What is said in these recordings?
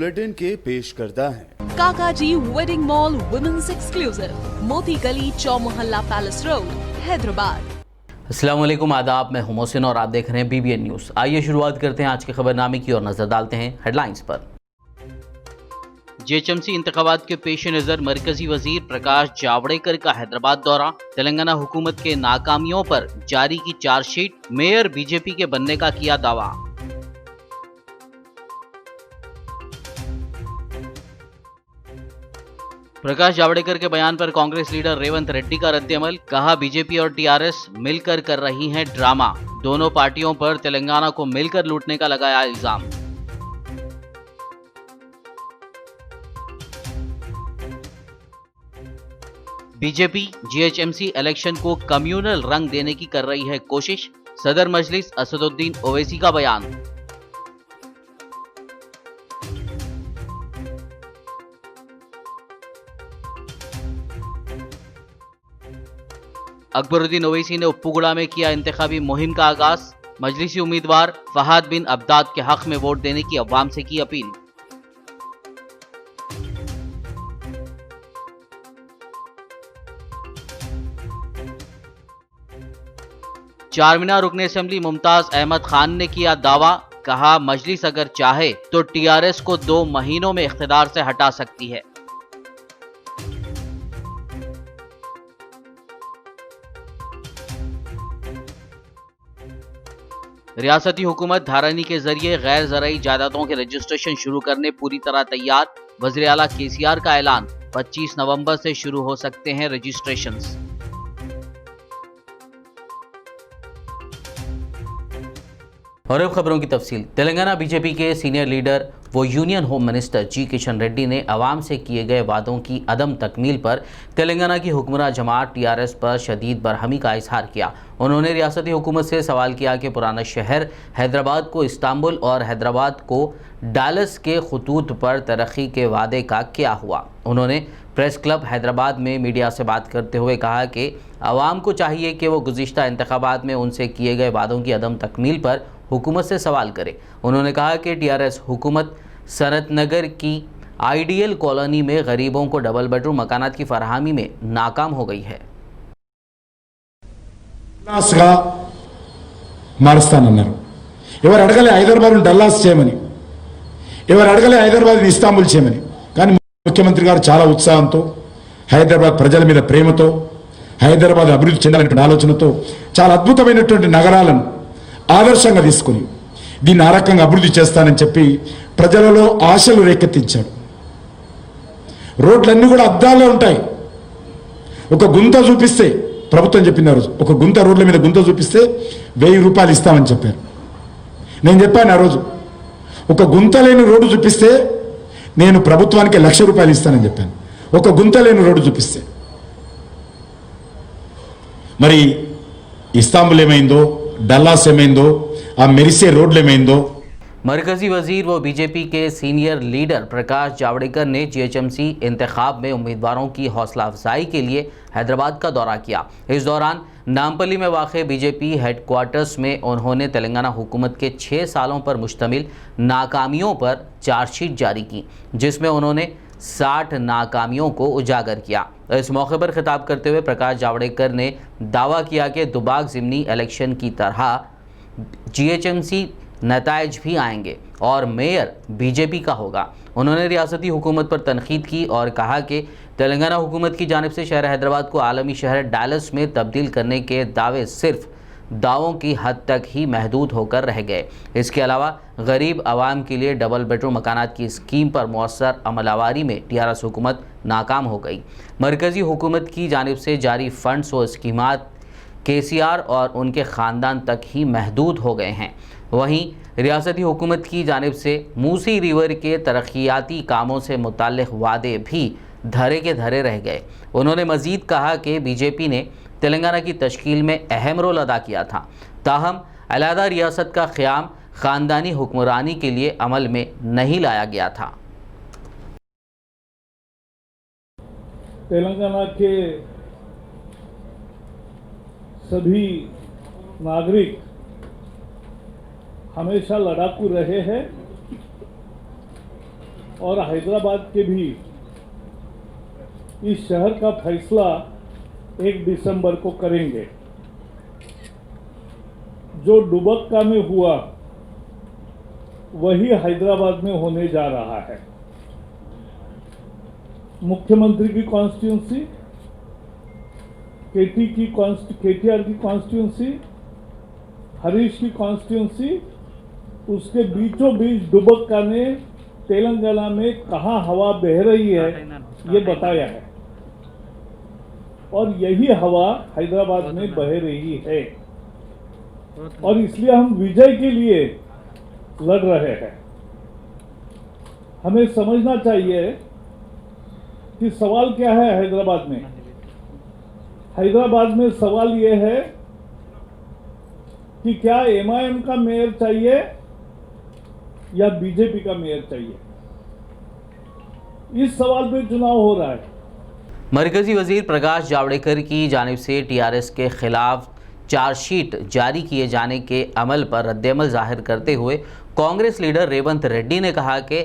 Bulletin के पेश करता है काकाजी वेडिंग मॉल वुमेन्स एक्सक्लूसिव, मोती गली, चौमोहल्ला पैलेस रोड, हैदराबाद। अस्सलाम वालेकुम, आदाब। मैं हूं मोहसिन और आप देख रहे हैं BBN न्यूज़। आइए शुरुआत करते हैं आज के खबरनामे की और नजर डालते हैं हेडलाइंस पर। JHMC इंतखाबात के पेश नजर मरकजी वजीर प्रकाश जावड़ेकर का हैदराबाद दौरा, तेलंगाना हुकूमत के नाकामियों पर जारी की चार्जशीट, मेयर बीजेपी के बनने का किया दावा। प्रकाश जावड़ेकर के बयान पर कांग्रेस लीडर रेवंत रेड्डी का रद्देअमल, कहा बीजेपी और TRS मिलकर कर रही हैं ड्रामा, दोनों पार्टियों पर तेलंगाना को मिलकर लूटने का लगाया इल्जाम। बीजेपी JHMC इलेक्शन को कम्युनल रंग देने की कर रही है कोशिश, सदर मजलिस असदुद्दीन ओवैसी का बयान। अकबरुद्दीन ओवैसी ने उप्पुगुड़ा में किया इंतखाबी मुहिम का आगाज, मजलिसी उम्मीदवार फहाद बिन अब्दाद के हक में वोट देने की अवाम से की अपील। चारमीनार रुकने असेंबली मुमताज अहमद खान ने किया दावा, कहा मजलिस अगर चाहे तो TRS को 2 महीनों में इख्तिदार से हटा सकती है। रियासती हुकूमत धारानी के जरिए गैर ज़राई जायदादों के रजिस्ट्रेशन शुरू करने पूरी तरह तैयार, वज़ीर आला KCR का ऐलान, 25 नवंबर से शुरू हो सकते हैं रजिस्ट्रेशंस। और अब खबरों की तफसील। तेलंगाना बीजेपी के सीनियर लीडर व union home minister G Kishan Reddy ने अवाम से किए गए वादों की अदम तकमील पर तेलंगाना की हुक्मरान जमात TRS पर शदीद बरहमी का इजहार किया। उन्होंने रियासती हुकूमत से सवाल किया कि पुराना शहर हैदराबाद को इस्तांबुल और हैदराबाद को डालस के खतूत पर तरक्की के वादे का क्या हुआ। उन्होंने प्रेस क्लब हैदराबाद में मीडिया से बात करते हुए कहा कि अवाम को चाहिए कि वो गुज़िश्ता इंतखाबात में उनसे किए गए वादों की अदम तकमील पर हुकूमत से सवाल करे। उन्होंने कहा कि TRS हुकूमत सनत नगर की आइडियल कॉलोनी में गरीबों को डबल बेडरूम मकानात की फराहमी में नाकाम हो गई है। మారుస్తానన్నారు ఎవరు అడగలే హైదరాబాద్ డల్లాస్ చేయమని, ఎవరు అడగలే హైదరాబాద్ ఇస్తాంబుల్ చేయమని। కానీ ముఖ్యమంత్రి గారు చాలా ఉత్సాహంతో, హైదరాబాద్ ప్రజల మీద ప్రేమతో, హైదరాబాద్ అభివృద్ధి చెందాలనే ఆలోచనతో చాలా అద్భుతమైనటువంటి నగరాలను ఆదర్శంగా తీసుకుని దీన్ని ఆ రకంగా అభివృద్ధి చేస్తానని చెప్పి ప్రజలలో ఆశలు రేకెత్తించాడు। రోడ్లన్నీ కూడా అద్దాలే ఉంటాయి, ఒక గుంత చూపిస్తే ప్రభుత్వం చెప్పింది ఆ రోజు, ఒక గుంత రోడ్ల మీద గుంత చూపిస్తే 1000 రూపాయలు ఇస్తామని చెప్పారు। నేను చెప్పాను ఆ రోజు, ఒక గుంత లేని రోడ్డు చూపిస్తే నేను ప్రభుత్వానికి 1,00,000 రూపాయలు ఇస్తానని చెప్పాను, ఒక గుంత లేని రోడ్డు చూపిస్తే। మరి ఇస్తాంబుల్ ఏమైందో, डल्लास ఏమైందో, ఆ మెరిసే రోడ్లు ఏమైందో। मरकजी वजीर व बीजेपी के सीनियर लीडर प्रकाश जावड़ेकर ने JHMC इंतखाब में उम्मीदवारों की हौसला अफजाई के लिए हैदराबाद का दौरा किया। इस दौरान नामपल्ली में वाक़ बीजेपी हेडक्वार्टर्स में उन्होंने तेलंगाना हुकूमत के 6 सालों पर मुश्तमिल नाकामियों पर चार्जशीट जारी की, जिसमें उन्होंने 60 नाकामियों को उजागर किया। इस मौके पर खिताब करते हुए प्रकाश जावड़ेकर ने दावा किया कि दुबाक ज़िमनी इलेक्शन की तरह JHMC नताइज भी आएंगे और मेयर बीजेपी का होगा। उन्होंने रियासती हुकूमत पर तनकीद की और कहा कि तेलंगाना हुकूमत की जानिब से शहर हैदराबाद को आलमी शहर डालस में तब्दील करने के दावे सिर्फ दावों की हद तक ही महदूद होकर रह गए। इसके अलावा गरीब आवाम के लिए डबल बेडरूम मकानात की स्कीम पर मौसर अमलावारी में TRS हुकूमत नाकाम हो गई। मरकज़ी हुकूमत की जानिब से जारी फंड्स व स्कीमात KCR और उनके ख़ानदान तक ही महदूद हो गए हैं। वहीं रियासती हुकूमत की जानिब से मूसी रिवर के तरक्याती कामों से मुताल्लिक़ वादे भी धरे के धरे रह गए। उन्होंने मज़ीद कहा कि बीजेपी ने तेलंगाना की तश्कील में अहम रोल अदा किया था, ताहम अलहदा रियासत का क़याम ख़ानदानी हुक्मरानी के लिए अमल में नहीं लाया गया था। तेलंगाना के सभी नागरिक हमेशा लड़ाकू रहे हैं और हैदराबाद के भी इस शहर का फैसला 1 दिसंबर को करेंगे। जो दुबक्का में हुआ वही हैदराबाद में होने जा रहा है। मुख्यमंत्री की कॉन्स्टिट्यूंसी, केटीआर की कॉन्स्टिट्यूंसी, हरीश की कॉन्स्टिट्यूंसी, उसके बीचों बीच दुबक्का ने तेलंगाना में कहां हवा बह रही है ये बताया है, और यही हवा हैदराबाद में बह रही है, और इसलिए हम विजय के लिए लड़ रहे हैं। हमें समझना चाहिए कि सवाल क्या है हैदराबाद में। हैदराबाद में सवाल यह है कि क्या एमआईएम का मेयर चाहिए या बीजेपी का मेयर चाहिए। इस सवाल पे चुनाव हो रहा है। मरकजी वजीर प्रकाश जावड़ेकर की जानिब से टीआरएस के खिलाफ चार्जशीट जारी किए जाने के अमल पर रद्देअमल जाहिर करते हुए कांग्रेस लीडर रेवंत रेड्डी ने कहा कि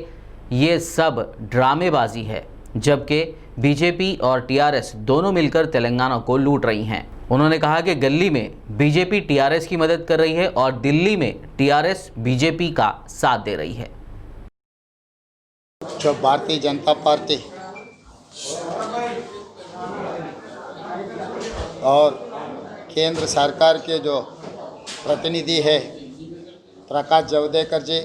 ये सब ड्रामेबाजी है, जबकि बीजेपी और टीआरएस दोनों मिलकर तेलंगाना को लूट रही हैं। उन्होंने कहा कि गली में बीजेपी टीआरएस की मदद कर रही है और दिल्ली में टीआरएस बीजेपी का साथ दे रही है। जो भारतीय जनता पार्टी और केंद्र सरकार के जो प्रतिनिधि है प्रकाश जावड़ेकर जी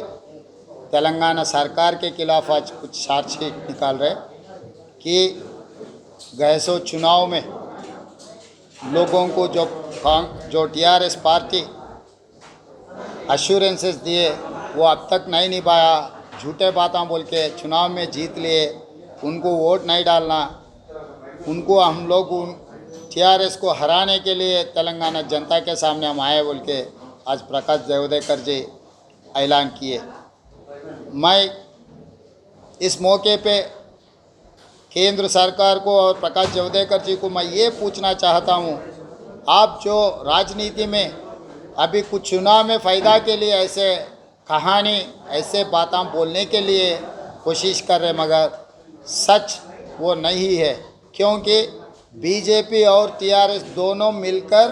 तेलंगाना सरकार के खिलाफ आज कुछ चार्जशीट निकाल रहे कि गए सो चुनाव में लोगों को जो टीआरएस पार्टी अश्योरेंसेस दिए वो अब तक नहीं निभाया, झूठे बातें बोल के चुनाव में जीत लिए, उनको वोट नहीं डालना, उनको हम लोग टीआरएस को हराने के लिए तेलंगाना जनता के सामने हम आए बोल के आज प्रकाश जावड़ेकर जी ऐलान किए। मैं इस मौके पे केंद्र सरकार को और प्रकाश जावड़ेकर जी को मैं ये पूछना चाहता हूँ, आप जो राजनीति में अभी कुछ चुनाव में फ़ायदा के लिए ऐसे कहानी ऐसे बातें बोलने के लिए कोशिश कर रहे, मगर सच वो नहीं है, क्योंकि बीजेपी और टीआरएस दोनों मिलकर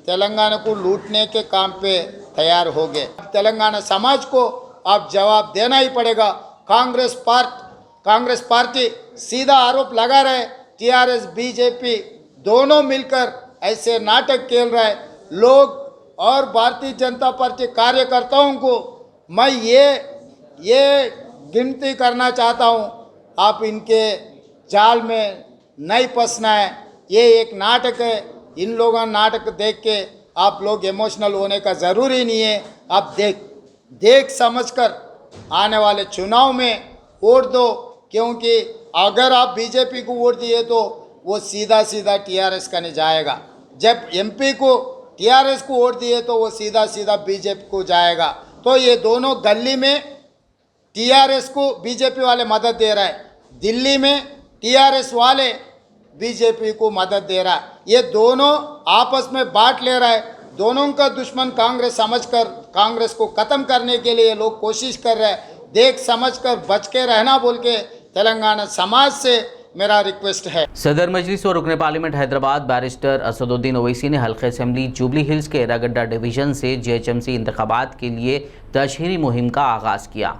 तेलंगाना को लूटने के काम पे तैयार हो गए। तेलंगाना समाज को अब जवाब देना ही पड़ेगा। कांग्रेस पार्टी सीधा आरोप लगा रहे टीआरएस बीजेपी दोनों मिलकर ऐसे नाटक खेल रहे लोग, और भारतीय जनता पार्टी कार्यकर्ताओं को मैं ये गिनती करना चाहता हूं, आप इनके जाल में नहीं फंसना है। ये एक नाटक है, इन लोगों नाटक देख के आप लोग इमोशनल होने का ज़रूरी नहीं है। आप देख समझकर आने वाले चुनाव में वोट दो, क्योंकि अगर आप बीजेपी को वोट दिए तो वो सीधा टीआरएस का नहीं जाएगा। जब एमपी को टीआरएस को वोट दिए तो वो सीधा बीजेपी को जाएगा। तो ये दोनों गली में टीआरएस को बीजेपी वाले मदद दे रहा है, दिल्ली में टीआरएस वाले बीजेपी को मदद दे रहा है। ये दोनों आपस में बांट ले रहा है। दोनों का दुश्मन कांग्रेस समझकर कांग्रेस को खत्म करने के लिए लोग कोशिश कर रहे हैं। देख समझकर बच के रहना बोल के तेलंगाना समाज से मेरा रिक्वेस्ट है। सदर मजलिस और रुकने पार्लियामेंट हैदराबाद बैरिस्टर असदुद्दीन ओवैसी ने हल्के असेंबली जुबली हिल्स के एरागड्डा डिवीजन से जीएचएमसी इंतखाबात के लिए तशहीरी मुहिम का आगाज किया।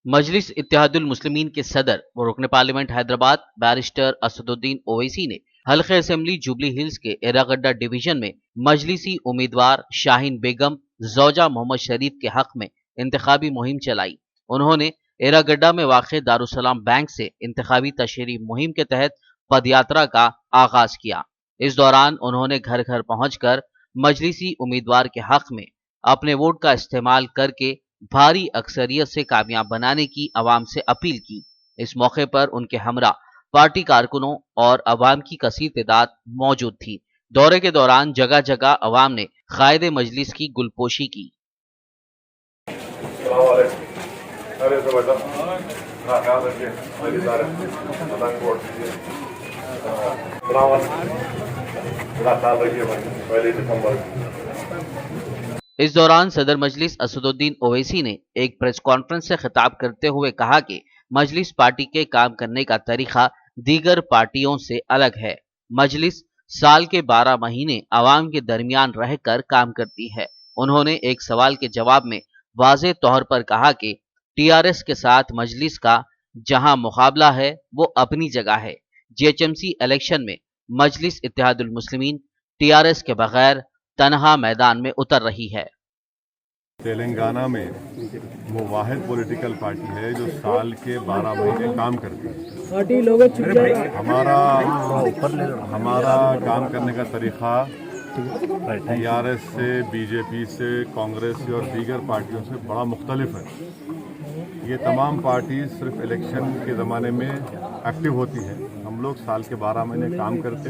मजलिस इत्तेहादुल मुस्लिमीन के सदर व रुकने पार्लियामेंट हैदराबाद बैरिस्टर असदुद्दीन ओवैसी ने हल्के असेंबली जुबली हिल्स के एरागड्डा डिवीजन में मजलिसी उम्मीदवार शाहीन बेगम ज़ौजा मोहम्मद शरीफ के हक में इंतखाबी मुहिम चलाई। उन्होंने एरागड्डा में वाक़ दारुसलाम बैंक से इंतखाबी तशहीरी मुहिम के तहत पदयात्रा का आगाज किया। इस दौरान उन्होंने घर घर पहुंचकर मजलिसी उम्मीदवार के हक में अपने वोट का इस्तेमाल करके भारी अक्सरियत से कामयाब बनाने की आवाम से अपील की। इस मौके पर उनके हमरा पार्टी कारकुनों और अवाम की कसीर तादाद मौजूद थी। दौरे के दौरान जगह जगह अवाम ने कायदे मजलिस की गुलपोशी की। इस दौरान सदर मजलिस असदुद्दीन ओवैसी ने एक प्रेस कॉन्फ्रेंस से खिताब करते हुए कहा कि मजलिस पार्टी के काम करने का तरीका दीगर पार्टियों से अलग है। मजलिस साल के 12 महीने आवाम के दरमियान रहकर काम करती है। उन्होंने एक सवाल के जवाब में वाज़े तौर पर कहा कि टीआरएस के साथ मजलिस का जहां मुकाबला है वो अपनी जगह है। जीएचएमसी इलेक्शन में मजलिस इत्तेहादुल मुस्लिमीन टीआरएस के बगैर तनहा मैदान में उतर रही है। तेलंगाना में वो वाहिद पॉलिटिकल पार्टी है जो साल के 12 महीने काम करती है। हमारा काम करने का तरीका टीआरएस से, बीजेपी से, कांग्रेस से और दीगर पार्टियों से बड़ा मुख्तलिफ है। ये तमाम पार्टी सिर्फ इलेक्शन के ज़माने में एक्टिव होती है। हम लोग साल के 12 महीने काम करते,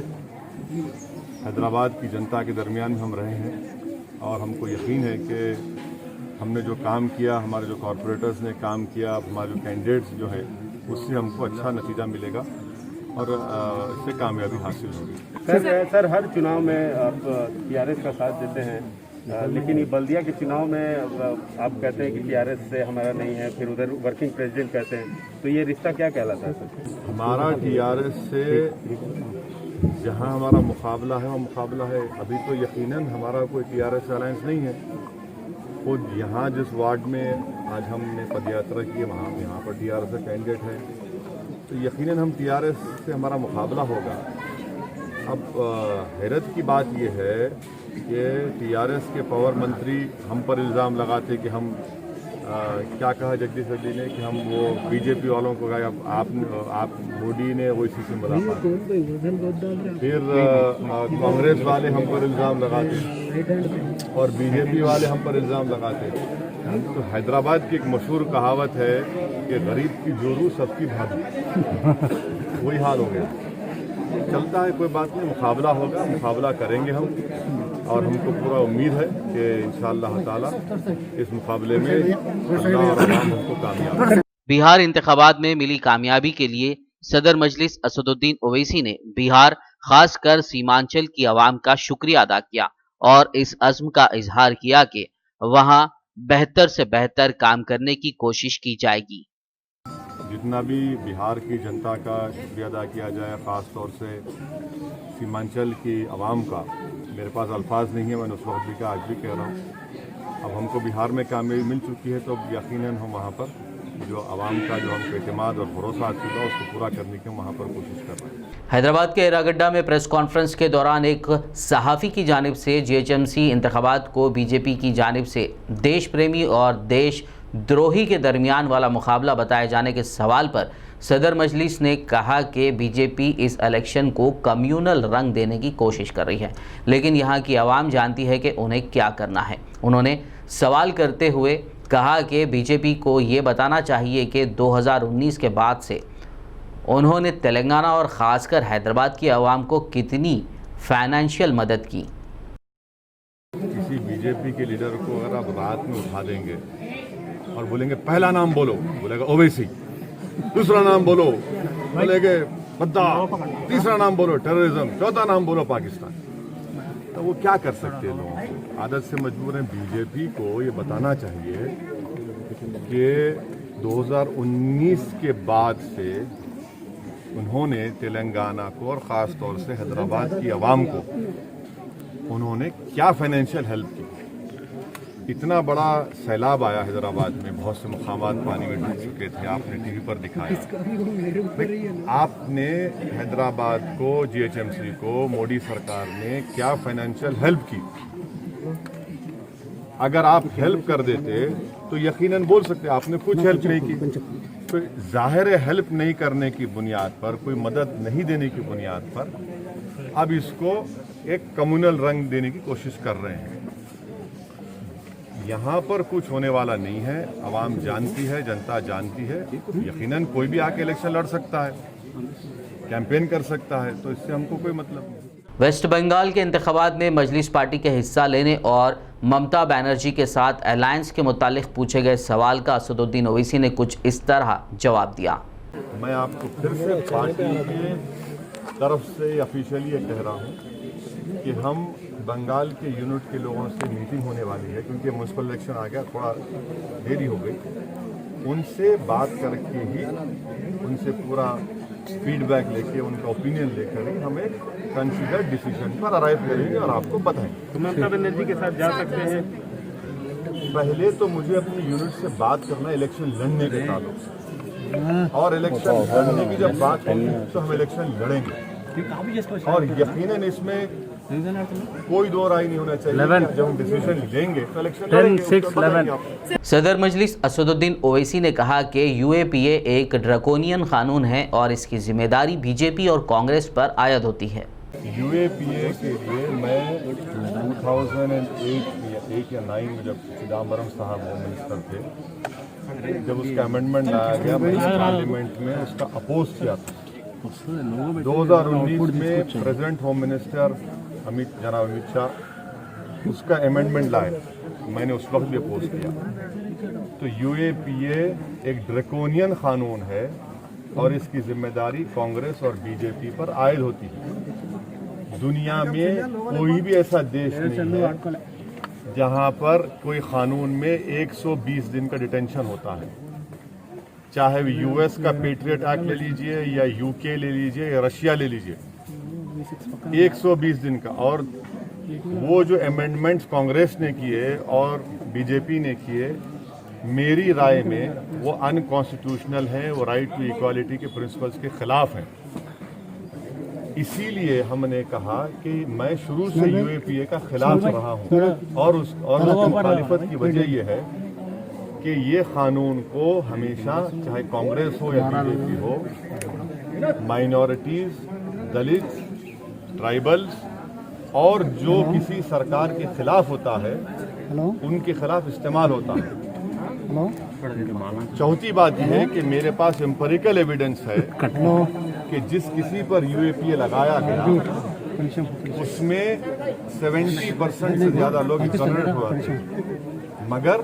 हैदराबाद की जनता के दरमियान हम रहे हैं और हमको यकीन है कि हमने जो काम किया, हमारे जो कॉरपोरेटर्स ने काम किया, हमारे जो कैंडिडेट्स जो है उससे हमको अच्छा नतीजा मिलेगा और इससे कामयाबी हासिल होगी। सर हर चुनाव में आप टीआरएस का साथ देते हैं, लेकिन ये बल्दिया के चुनाव में आप कहते हैं कि टीआरएस से हमारा नहीं है, फिर उधर वर्किंग प्रेसिडेंट कहते हैं, तो ये रिश्ता क्या कहलाता है सर? हमारा टीआरएस से जहां हमारा मुकाबला है वो मुकाबला है। अभी तो यकीनन हमारा कोई टीआरएस अलायंस नहीं है। खुद यहाँ जिस वार्ड में आज हमने पदयात्रा की है वहाँ यहाँ पर टीआरएस का कैंडिडेट है, तो यकीनन हम टीआरएस से हमारा मुकाबला होगा। अब हैरत की बात यह है कि टीआरएस के पावर मंत्री हम पर इल्ज़ाम लगाते कि हम क्या कहा जगदीश रेड्डी ने कि हम वो बीजेपी वालों को कहा आप मोदी ने वो इसी से मुलाकात। फिर कांग्रेस वाले हम पर इल्ज़ाम लगाते और बीजेपी वाले हम पर इल्ज़ाम लगाते। तो हैदराबाद की एक मशहूर कहावत है कि गरीब की जोरू सबकी भागी, वही हाल हो गया। चलता है, कोई बात नहीं, मुकाबला होगा, मुकाबला करेंगे हम और हमको पूरा उम्मीद है कि इंशाअल्लाह ताला इस मुकाबले में अल्लाह और अवाम हमको कामयाब। बिहार इंतखाबात में मिली कामयाबी के लिए सदर मजलिस असदुद्दीन ओवैसी ने बिहार खासकर सीमांचल की आवाम का शुक्रिया अदा किया और इस अज़्म का इजहार किया कि वहां बेहतर से बेहतर काम करने की कोशिश की जाएगी। जितना भी बिहार की जनता का शुक्रिया अदा किया जाए, ख़ास तौर से सीमांचल की आवाम का, मेरे पास अल्फाज नहीं है, मैंने उस वक्त भी कहा, आज भी कह रहा हूँ। अब हमको बिहार में कामयाबी मिल चुकी है तो यकीनन हम वहाँ पर जो आवाम का जो हमको एतमाद और भरोसा था उसको पूरा करने की हम वहाँ पर कोशिश कर रहे हैं। हैदराबाद के एरागड्डा में प्रेस कॉन्फ्रेंस के दौरान एक सहाफ़ी की जानिब से जीएचएमसी इंतखाबात को बीजेपी की जानिब से देश प्रेमी और देश द्रोही के दरमियान वाला मुकाबला बताए जाने के सवाल पर सदर मजलिस ने कहा कि बीजेपी इस इलेक्शन को कम्यूनल रंग देने की कोशिश कर रही है, लेकिन यहाँ की आवाम जानती है कि उन्हें क्या करना है। उन्होंने सवाल करते हुए कहा कि बीजेपी को ये बताना चाहिए कि 2019 के बाद से उन्होंने तेलंगाना और ख़ासकर हैदराबाद की आवाम को कितनी फाइनेंशियल मदद की। किसी बीजेपी के लीडर को अगर आप रात में उठा देंगे और बोलेंगे पहला नाम बोलो, बोलेगा ओवैसी, दूसरा नाम बोलो, बोलेंगे गद्दार, तीसरा नाम बोलो टेररिज्म, चौथा नाम बोलो पाकिस्तान, तो वो क्या कर सकते हैं? लोगों को आदत से मजबूर है। बीजेपी को ये बताना चाहिए कि 2019 के बाद से उन्होंने तेलंगाना को और ख़ास तौर से हैदराबाद की आवाम को उन्होंने क्या फाइनेंशियल हेल्प की। इतना बड़ा सैलाब आया हैदराबाद में, बहुत से मकामात पानी में डूब चुके थे, आपने टीवी पर दिखाया। आपने हैदराबाद को, जीएचएमसी को मोदी सरकार ने क्या फाइनेंशियल हेल्प की? अगर आप हेल्प कर देते तो यकीनन बोल सकते आपने कुछ हेल्प नहीं की। तो जाहिर है हेल्प नहीं करने की बुनियाद पर, कोई मदद नहीं देने की बुनियाद पर अब इसको एक कम्युनल रंग देने की कोशिश कर रहे हैं। यहाँ पर कुछ होने वाला नहीं है, आवाम जानती है, जनता जानती है। यकीनन कोई भी आके इलेक्शन लड़ सकता है, कैंपेन कर सकता है, तो इससे हमको कोई मतलब नहीं। वेस्ट बंगाल के इंतखाबात में मजलिस पार्टी के हिस्सा लेने और ममता बनर्जी के साथ अलायंस के मुतालिक पूछे गए सवाल का असदुद्दीन ओवैसी ने कुछ इस तरह जवाब दिया। मैं आपको फिर से पार्टी की तरफ से ऑफिशियली ये कह रहा हूँ कि हम बंगाल के यूनिट के लोगों से मीटिंग होने वाली है, क्योंकि म्यूनसिपल इलेक्शन आ गया, थोड़ा देरी हो गई। उनसे बात करके ही, उनसे पूरा फीडबैक लेके, उनका ओपिनियन लेकर ही हम एक कंसिडर्ड डिसीजन पर अराइव करेंगे और आपको बताएंगे। तो ममता बनर्जी के साथ जा सकते हैं? पहले तो मुझे अपनी यूनिट से बात करना इलेक्शन लड़ने के ताल्लुक से, और इलेक्शन लड़ने की जब बात होगी तो हम इलेक्शन लड़ेंगे, और यकीनन इसमें कोई दो राय नहीं होना चाहिए। जब हम डिसीजन लेंगे तो इलेक्शन लड़ेंगे। सदर मजलिस असदुद्दीन ओवैसी ने कहा कि यूएपीए एक ड्रैकोनियन कानून है और इसकी जिम्मेदारी बीजेपी और कांग्रेस पर आयद होती है। यूएपीए के लिए मैं 2008 या 9 में जब चिदम्बरम साहब होम मिनिस्टर थे, जब उसका अमेंडमेंट लाया गया, मैंने पार्लियामेंट में उसका अपोज किया था। 2019 में प्रेसिडेंट होम मिनिस्टर जनाब अमित शाह उसका अमेंडमेंट लाए, मैंने उस वक्त भी अपोज किया। तो यूएपीए एक ड्रैकोनियन कानून है और इसकी जिम्मेदारी कांग्रेस और बीजेपी पर आयद होती है। दुनिया में कोई भी ऐसा देश नहीं है जहां पर कोई कानून में 120 दिन का डिटेंशन होता है। चाहे यूएस का पेट्रियट एक्ट ले लीजिए या यूके ले लीजिए या रशिया ले लीजिए, 120 दिन का। और वो जो अमेंडमेंट्स कांग्रेस ने किए और बीजेपी ने किए, मेरी राय में वो अनकॉन्स्टिट्यूशनल हैं, वो राइट टू इक्वालिटी के प्रिंसिपल्स के खिलाफ हैं। इसीलिए हमने कहा कि मैं शुरू से यूएपीए का खिलाफ रहा हूँ, और उसकी मुखालिफत की वजह यह है कि ये कानून को हमेशा, चाहे कांग्रेस हो या बीजेपी हो, माइनॉरिटीज, दलित, ट्राइबल्स और जो किसी सरकार के खिलाफ होता है उनके खिलाफ इस्तेमाल होता है। चौथी बात यह है कि मेरे पास एम्पिरिकल एविडेंस है कि जिस किसी पर यूएपीए लगाया गया उसमें 70% से ज्यादा लोग एक्सोनरेट हुए थे, मगर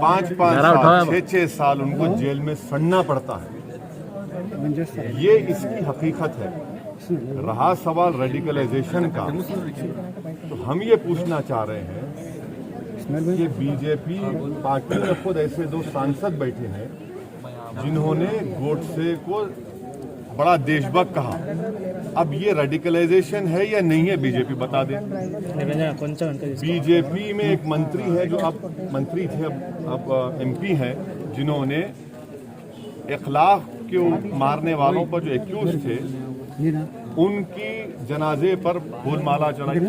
5 साल 6 साल उनको जेल में सड़ना पड़ता है। ये इसकी हकीकत है। रहा सवाल रेडिकलाइजेशन का, तो हम ये पूछना चाह रहे हैं कि बीजेपी पार्टी में खुद ऐसे 2 सांसद बैठे हैं जिन्होंने गोडसे को बड़ा देशभक्त कहा। अब ये रेडिकलाइजेशन है या नहीं है, बीजेपी बता दे। बीजेपी में एक मंत्री है जो अब मंत्री थे, अब एमपी हैं, जिन्होंने इखलाक के मारने वालों पर जो एक्यूज थे उनकी जनाजे पर फूलमाला चढ़ाई।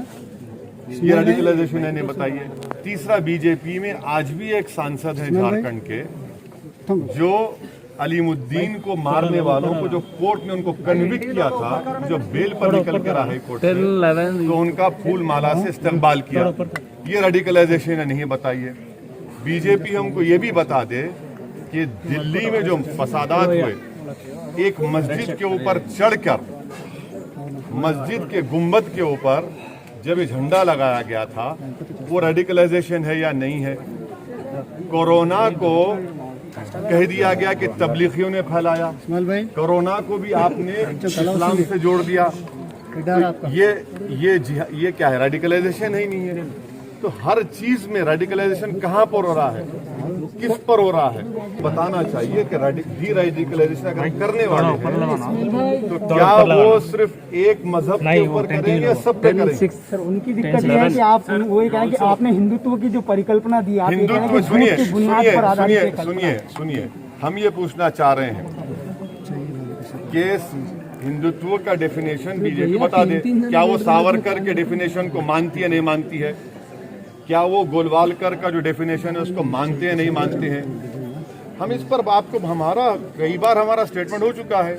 ये रेडिकलाइजेशन है, नहीं बताइए। तीसरा, बीजेपी में आज भी एक सांसद है झारखंड के जो अलीमुद्दीन को मारने वालों को जो कोर्ट ने उनको कन्विक्ट किया था, जो बेल पर निकल कर आए कोर्ट से, तो उनका फूल माला से इस्तेमाल किया। ये रेडिकलाइजेशन है, नहीं बताइए। बीजेपी हमको ये भी बता दे कि दिल्ली में जो फसादात हुए, एक मस्जिद के ऊपर चढ़कर, मस्जिद के गुंबद के ऊपर जब ये झंडा लगाया गया था, वो रेडिकलाइजेशन है या नहीं है। कोरोना को कह दिया गया कि तबलीगियों ने फैलाया, कोरोना को भी आपने इस्लाम से जोड़ दिया। तो ये क्या है, रेडिकलाइजेशन ही नहीं है। तो हर चीज में रेडिकलाइजेशन कहाँ पर हो रहा है, किस पर हो रहा है, बताना चाहिए कि डी रेडिकलाइजेशन अगर करने वाले हैं तो क्या वो सिर्फ एक मजहब के ऊपर करेंगे या सब पे करेंगे। सर, उनकी दिक्कत ये है कि आप वही कहें कि आपने हिंदुत्व की जो परिकल्पना दी, आप हिंदुत्व, सुनिए, हम ये पूछना चाह रहे हैं कि हिंदुत्व का डेफिनेशन बीजेपी बता दे। क्या वो सावरकर के डेफिनेशन को मानती है, नहीं मानती है? क्या वो गोलवालकर का जो डेफिनेशन है उसको मानते हैं, नहीं मानते हैं? हम इस पर आपको, कई बार हमारा स्टेटमेंट हो चुका है।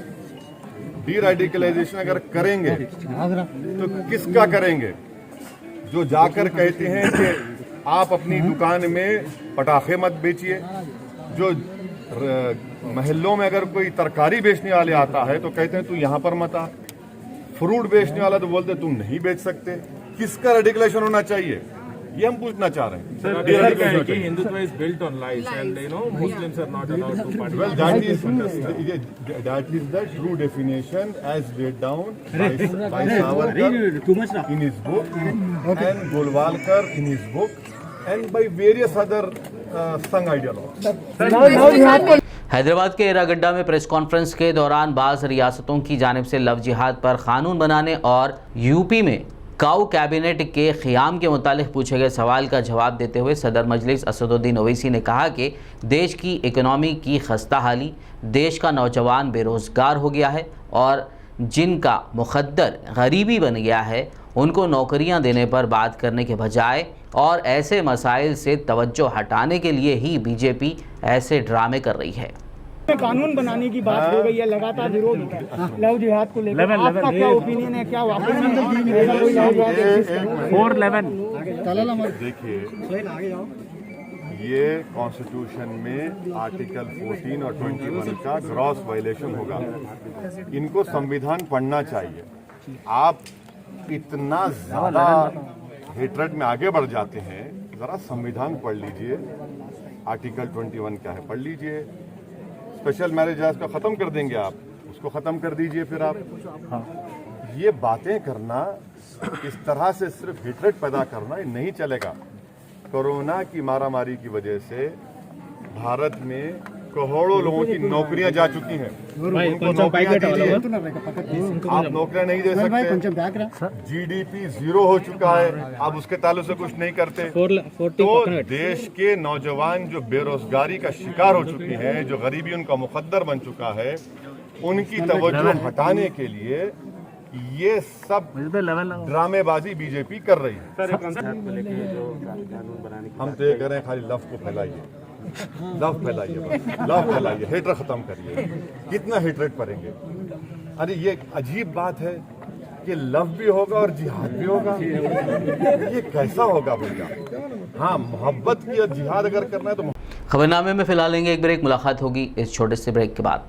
डी रेडिकलाइजेशन अगर करेंगे तो किसका करेंगे? जो जाकर कहते हैं कि आप अपनी दुकान में पटाखे मत बेचिए, जो महल्लों में अगर कोई तरकारी बेचने वाले आता है तो कहते हैं तू यहाँ पर मत आ, फ्रूट बेचने वाला तो बोलते तुम नहीं बेच सकते। किसका रेडिकलाइजेशन होना चाहिए, ये हम पूछना चाह रहे हैं। Sir, Hindutva is built on lies and Muslims are not allowed to participate. Well, that is the true definition as laid down by Savarkar in his book and Golwalkar in his book and by various other Sangh ideologues. Hyderabad के एरागड्डा में press conference के दौरान बाज़ रियासतों की जानिब से love जिहाद पर कानून बनाने और यूपी में काऊ कैबिनेट के क़याम के मुतालिक पूछे गए सवाल का जवाब देते हुए सदर मजलिस असदुद्दीन ओवैसी ने कहा कि देश की इकनॉमी की खस्ता हाली, देश का नौजवान बेरोज़गार हो गया है और जिनका मुक़द्दर गरीबी बन गया है उनको नौकरियां देने पर बात करने के बजाय और ऐसे मसाइल से तवज्जो हटाने के लिए ही बीजेपी ऐसे ड्रामे कर रही है। कानून बनाने की बात हो गई है, लगातार विरोध लव जिहाद को लेकर आपका क्या ओपिनियन है? क्या वाकई देखिए, ये कॉन्स्टिट्यूशन में आर्टिकल 14 और 21 का ग्रॉस वायलेशन होगा। इनको संविधान पढ़ना चाहिए। आप इतना ज्यादा हेट्रेड में आगे बढ़ जाते हैं, जरा संविधान पढ़ लीजिए। आर्टिकल 21 क्या है पढ़ लीजिए। स्पेशल मैरिज है उसको खत्म कर देंगे आप, उसको खत्म कर दीजिए। फिर आप ये बातें करना, इस तरह से सिर्फ हेट्रेड पैदा करना, ये नहीं चलेगा। कोरोना की मारामारी की वजह से भारत में करोड़ों लोगों की नौकरियां जा चुकी हैं। उनको नौकरियां दीजिए। आप नौकरियां नहीं दे सकते। जीडीपी 0 हो चुका है, आप उसके ताल्लुक से कुछ नहीं करते। तो देश के नौजवान जो बेरोजगारी का शिकार हो चुके हैं, जो गरीबी उनका मुकद्दर बन चुका है, उनकी तवज्जो हटाने के लिए ये सब ड्रामेबाजी बीजेपी कर रही है। हम तो ये कह रहे हैं खाली लव को फैलाइए, लव फैलाइए, लव फैलाइए, हेटर खत्म करिए। कितना हेटरेट करेंगे? अरे ये अजीब बात है कि लव भी होगा और जिहाद भी होगा। ये कैसा होगा भैया? हाँ, मोहब्बत की और जिहाद अगर करना है तो। खबरनामे में फिलहाल लेंगे एक ब्रेक, मुलाकात होगी इस छोटे से ब्रेक के बाद।